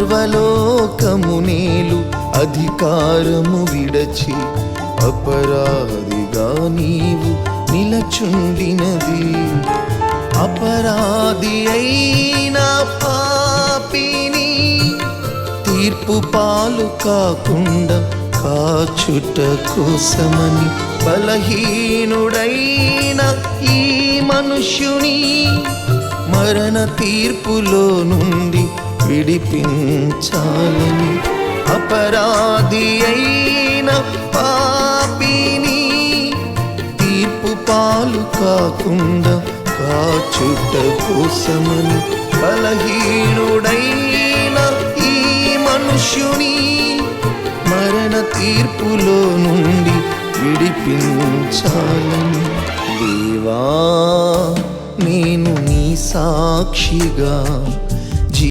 సర్వలోకము నేలు అధికారము విడచి అపరాధిగా నీవు నిలచుండినది. అపరాధి అయిన పాపిని తీర్పు పాలు కాకుండా కాచుట కోసమని బలహీనుడైన ఈ మనుష్యుని మరణ తీర్పులో నుండి విడిపించాలని అపరాధి అయిన పాపిని తీర్పు పాలు కాకుండా కాచుట కోసమని బలహీనుడైన ఈ మనుష్యుని మరణ తీర్పులో నుండి విడిపించాలని. దేవా, నేను నీ సాక్షిగా